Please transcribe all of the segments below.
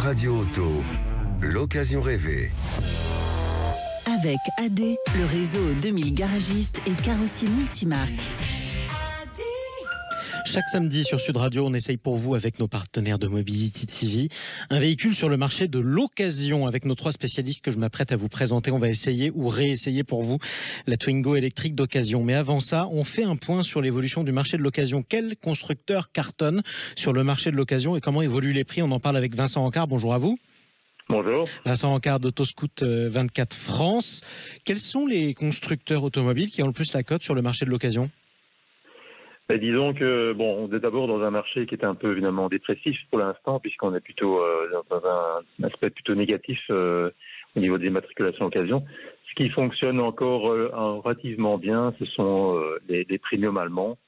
Radio Auto, l'occasion rêvée. Avec AD, le réseau 2000 garagistes et carrossiers multimarques. Chaque samedi sur Sud Radio, on essaye pour vous, avec nos partenaires de Mobility TV, un véhicule sur le marché de l'occasion. Avec nos 3 spécialistes que je m'apprête à vous présenter, on va essayer ou réessayer pour vous la Twingo électrique d'occasion. Mais avant ça, on fait un point sur l'évolution du marché de l'occasion. Quel constructeur cartonne sur le marché de l'occasion et comment évoluent les prix? On en parle avec Vincent Ancard. Bonjour à vous. Bonjour. Vincent Ancard d'Autoscout 24 France. Quels sont les constructeurs automobiles qui ont le plus la cote sur le marché de l'occasion? Disons que on est d'abord dans un marché qui est un peu évidemment dépressif pour l'instant, puisqu'on est plutôt dans un aspect plutôt négatif au niveau des immatriculations occasion. Ce qui fonctionne encore relativement bien, ce sont des premium allemands,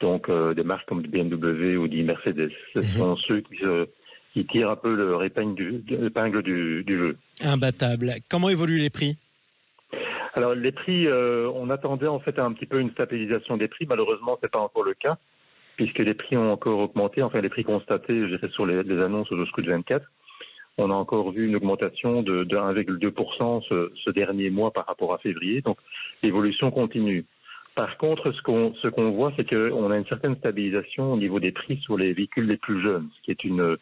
donc des marques comme BMW ou des Mercedes. Ce sont ceux qui tirent un peu leur épingle du jeu. Imbattable. Comment évoluent les prix ? Alors les prix, on attendait en fait un petit peu une stabilisation des prix. Malheureusement, c'est pas encore le cas, puisque les prix ont encore augmenté. Enfin, les prix constatés, je dirais, sur les annonces au Scout 24, on a encore vu une augmentation de 1,2% ce dernier mois par rapport à février. Donc l'évolution continue. Par contre, ce qu'on voit, c'est qu'on a une certaine stabilisation au niveau des prix sur les véhicules les plus jeunes, ce qui est une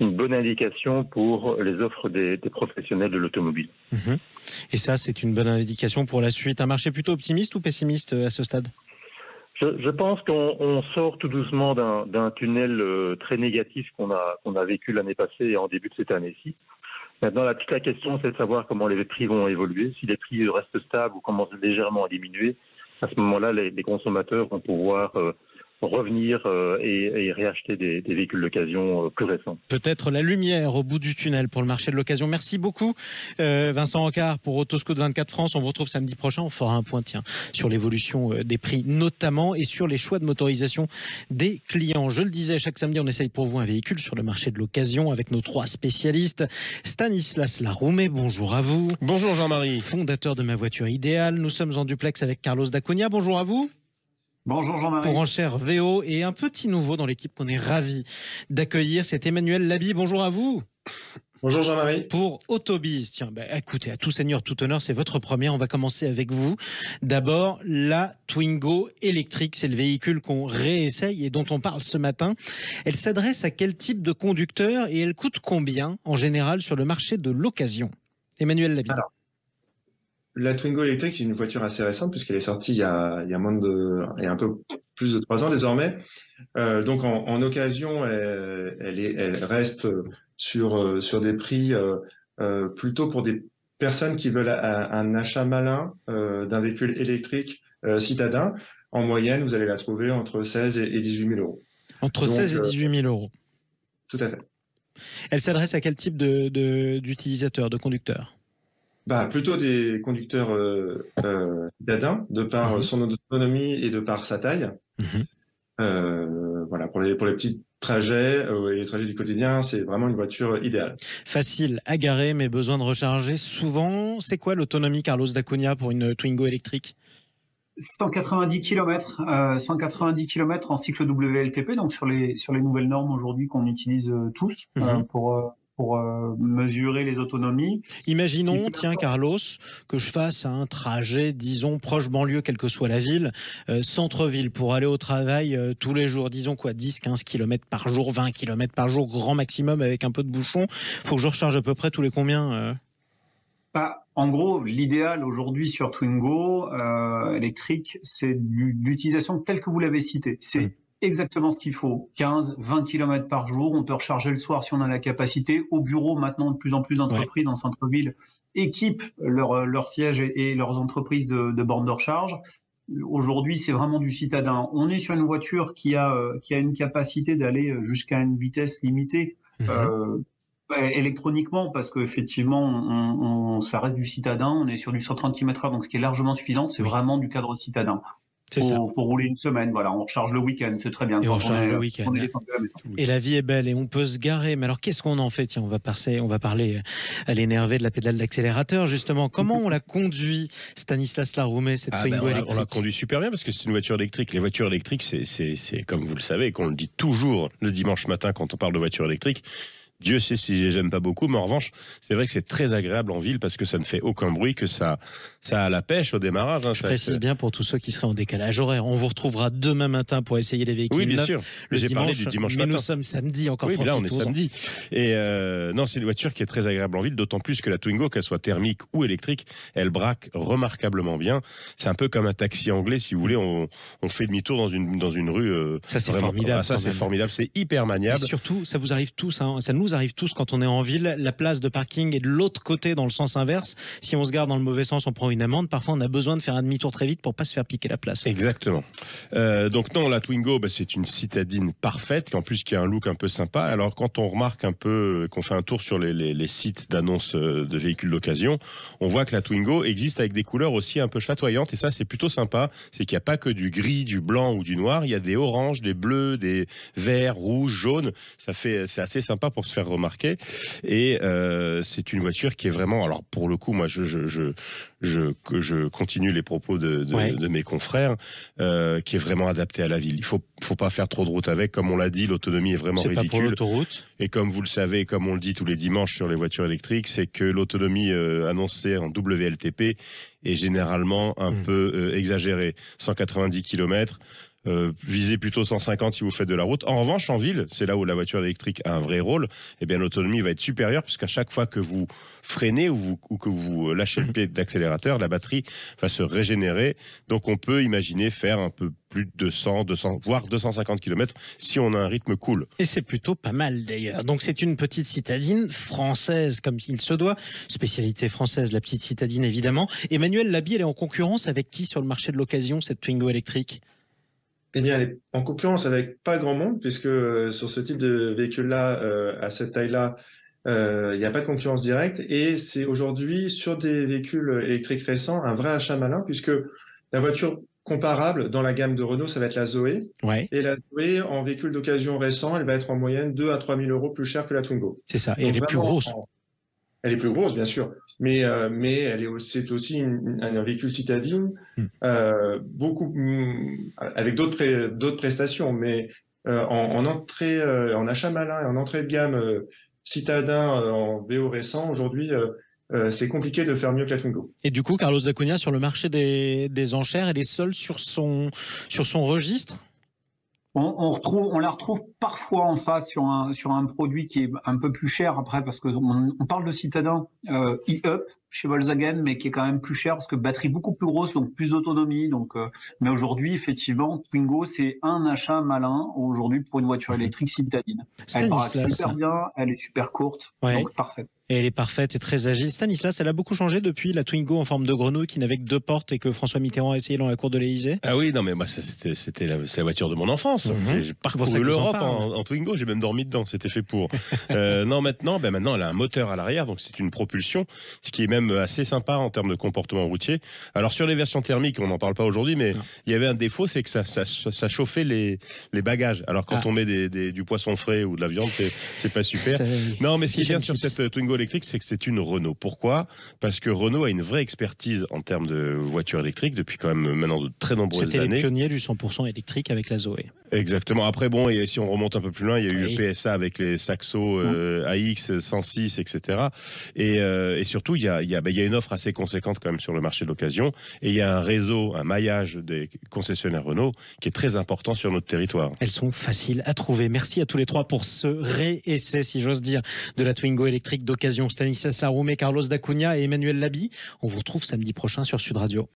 bonne indication pour les offres des professionnels de l'automobile. Et ça, c'est une bonne indication pour la suite. Un marché plutôt optimiste ou pessimiste à ce stade ? Je pense qu'on sort tout doucement d'un tunnel très négatif qu'on a vécu l'année passée et en début de cette année-ci. Maintenant, toute la question, c'est de savoir comment les prix vont évoluer. Si les prix restent stables ou commencent légèrement à diminuer, à ce moment-là, les consommateurs vont pouvoir revenir et réacheter des véhicules d'occasion plus récents. Peut-être la lumière au bout du tunnel pour le marché de l'occasion. Merci beaucoup Vincent Ancard pour Autoscout 24 France. On vous retrouve samedi prochain. On fera un point sur l'évolution des prix notamment et sur les choix de motorisation des clients. Je le disais, chaque samedi on essaye pour vous un véhicule sur le marché de l'occasion avec nos 3 spécialistes. Stanislas Laroumet, bonjour à vous. Bonjour Jean-Marie. Fondateur de Ma Voiture Idéale. Nous sommes en duplex avec Carlos Dacunia. Bonjour à vous. Bonjour Jean-Marie. Pour Enchères VO et un petit nouveau dans l'équipe qu'on est ravis d'accueillir, c'est Emmanuel Labi. Bonjour à vous. Bonjour Jean-Marie. Pour Autobiz, tiens, écoutez, à tout seigneur, tout honneur, c'est votre première. On va commencer avec vous. D'abord, la Twingo électrique, c'est le véhicule qu'on réessaye et dont on parle ce matin. Elle s'adresse à quel type de conducteur et elle coûte combien en général sur le marché de l'occasion? Emmanuel Labi. Alors, la Twingo électrique, c'est une voiture assez récente puisqu'elle est sortie il y a un peu plus de 3 ans désormais. Donc en occasion, elle reste sur des prix plutôt pour des personnes qui veulent un achat malin d'un véhicule électrique citadin. En moyenne, vous allez la trouver entre 16 et 18 000 euros. Entre 16 et 18 000 euros. Tout à fait. Elle s'adresse à quel type d'utilisateurs, de conducteurs? Plutôt des conducteurs citadins, de par son autonomie et de par sa taille. Voilà, pour les petits trajets et les trajets du quotidien, c'est vraiment une voiture idéale. Facile à garer, mais besoin de recharger souvent. C'est quoi l'autonomie, Carlos Dacunia, pour une Twingo électrique? 190 km, 190 km en cycle WLTP, donc sur les nouvelles normes aujourd'hui qu'on utilise tous pour mesurer les autonomies. Imaginons, tiens Carlos, que je fasse un trajet, disons, proche banlieue, quelle que soit la ville, centre-ville, pour aller au travail tous les jours, disons 10-15 km par jour, 20 km par jour, grand maximum avec un peu de bouchon. Faut que je recharge à peu près tous les combien En gros, l'idéal aujourd'hui sur Twingo électrique, c'est l'utilisation telle que vous l'avez citée. C'est exactement ce qu'il faut. 15-20 km par jour. On peut recharger le soir si on a la capacité. Au bureau, maintenant, de plus en plus d'entreprises en centre-ville équipent leur siège et leurs entreprises de bornes de recharge. Aujourd'hui, c'est vraiment du citadin. On est sur une voiture qui a une capacité d'aller jusqu'à une vitesse limitée. Électroniquement, parce qu'effectivement, ça reste du citadin, on est sur du 130 km/h, donc ce qui est largement suffisant, c'est vraiment du cadre citadin. Faut rouler une semaine, voilà, on recharge le week-end, c'est très bien. Et on recharge le week-end. Et la vie est belle et on peut se garer. Mais alors, qu'est-ce qu'on en fait? Tiens, on va parler à l'énervé de la pédale d'accélérateur, justement. Comment on la conduit, Stanislas Laroumet, cette Twingo électrique? On la conduit super bien parce que c'est une voiture électrique. Les voitures électriques, c'est comme vous le savez, et qu'on le dit toujours le dimanche matin quand on parle de voitures électriques, Dieu sait si j'aime pas beaucoup, mais en revanche, c'est vrai que c'est très agréable en ville parce que ça ne fait aucun bruit, que ça a la pêche au démarrage. Je précise bien pour tous ceux qui seraient en décalage horaire. On vous retrouvera demain matin pour essayer les véhicules. Oui, bien sûr. J'ai parlé du dimanche mais matin. Nous sommes samedi encore. Oui, mais là on est samedi. Et non, c'est une voiture qui est très agréable en ville, d'autant plus que la Twingo, qu'elle soit thermique ou électrique, elle braque remarquablement bien. C'est un peu comme un taxi anglais, si vous voulez. On fait demi-tour dans une rue. Ça c'est vraiment, formidable. ça c'est formidable. C'est hyper maniable. Et surtout, ça vous arrive tous. Hein, ça nous arrive tous quand on est en ville. La place de parking est de l'autre côté dans le sens inverse. Si on se garde dans le mauvais sens, on prend une amende. Parfois, on a besoin de faire un demi-tour très vite pour pas se faire piquer la place. Exactement. Donc non, la Twingo, c'est une citadine parfaite, en plus qui a un look un peu sympa. Alors quand on remarque un peu, qu'on fait un tour sur les sites d'annonces de véhicules d'occasion, on voit que la Twingo existe avec des couleurs aussi un peu chatoyantes, et ça c'est plutôt sympa. C'est qu'il n'y a pas que du gris, du blanc ou du noir. Il y a des oranges, des bleus, des verts, rouges, jaunes. C'est assez sympa pour se faire remarquer. Et c'est une voiture qui est vraiment, alors pour le coup, moi je continue les propos de mes confrères, qui est vraiment adaptée à la ville. Il faut pas faire trop de route avec, comme on l'a dit, l'autonomie est vraiment ridicule. C'est pas pour l'autoroute. Et comme vous le savez, comme on le dit tous les dimanches sur les voitures électriques, c'est que l'autonomie annoncée en WLTP est généralement un peu exagérée. 190 km. Visez plutôt 150 si vous faites de la route. En revanche, en ville, c'est là où la voiture électrique a un vrai rôle, eh bien l'autonomie va être supérieure, puisqu'à chaque fois que vous freinez ou que vous lâchez le pied d'accélérateur, la batterie va se régénérer. Donc on peut imaginer faire un peu plus de 200, voire 250 km si on a un rythme cool. Et c'est plutôt pas mal d'ailleurs. Donc c'est une petite citadine française comme il se doit. Spécialité française, la petite citadine évidemment. Emmanuel Labi, elle est en concurrence avec qui sur le marché de l'occasion, cette Twingo électrique ? Eh bien, elle est en concurrence avec pas grand monde, puisque sur ce type de véhicule-là, à cette taille-là, il n'y a pas de concurrence directe. Et c'est aujourd'hui, sur des véhicules électriques récents, un vrai achat malin, puisque la voiture comparable dans la gamme de Renault, ça va être la Zoé. Ouais. Et la Zoé, en véhicule d'occasion récent, elle va être en moyenne 2 à 3 000 euros plus cher que la Twingo. C'est ça, et donc elle est plus grosse. Elle est plus grosse, bien sûr, mais c'est aussi un véhicule citadine, avec d'autres prestations, mais en achat malin et en entrée de gamme citadin en VO récent, aujourd'hui, c'est compliqué de faire mieux que la Twingo. Et du coup, Carlos Dacunha, sur le marché des enchères, elle est seule sur son registre ? On la retrouve parfois en face sur un produit qui est un peu plus cher après, parce que on parle de citadin e-up chez Volkswagen, mais qui est quand même plus cher parce que batterie beaucoup plus grosse, donc plus d'autonomie. Mais aujourd'hui, effectivement, Twingo, c'est un achat malin aujourd'hui pour une voiture électrique citadine. Elle braque super bien, elle est super courte, donc parfaite. Et elle est parfaite et très agile. Stanislas, elle a beaucoup changé depuis la Twingo en forme de grenouille qui n'avait que 2 portes et que François Mitterrand a essayé dans la cour de l'Élysée. Ah oui, non mais moi c'était la voiture de mon enfance. J'ai parcouru l'Europe en Twingo, j'ai même dormi dedans, c'était fait pour. Non, maintenant elle a un moteur à l'arrière, donc c'est une propulsion, ce qui est même assez sympa en termes de comportement routier. Alors sur les versions thermiques, on n'en parle pas aujourd'hui, mais il y avait un défaut, c'est que ça chauffait les bagages. Alors quand on met du poisson frais ou de la viande, c'est pas super. Non, mais ce qui est bien sur cette Twingo électrique, c'est que c'est une Renault. Pourquoi ? Parce que Renault a une vraie expertise en termes de voitures électriques depuis quand même maintenant de très nombreuses années. C'était les pionniers du 100% électrique avec la Zoé. Exactement. Après, bon, et si on remonte un peu plus loin, il y a eu le PSA avec les Saxo AX 106, etc. Et surtout, il y a une offre assez conséquente quand même sur le marché de l'occasion. Et il y a un réseau, un maillage des concessionnaires Renault qui est très important sur notre territoire. Elles sont faciles à trouver. Merci à tous les trois pour ce réessai, si j'ose dire, de la Twingo électrique d'occasion. Stanislas Laroumet, Carlos Dacunha et Emmanuel Labi. On vous retrouve samedi prochain sur Sud Radio.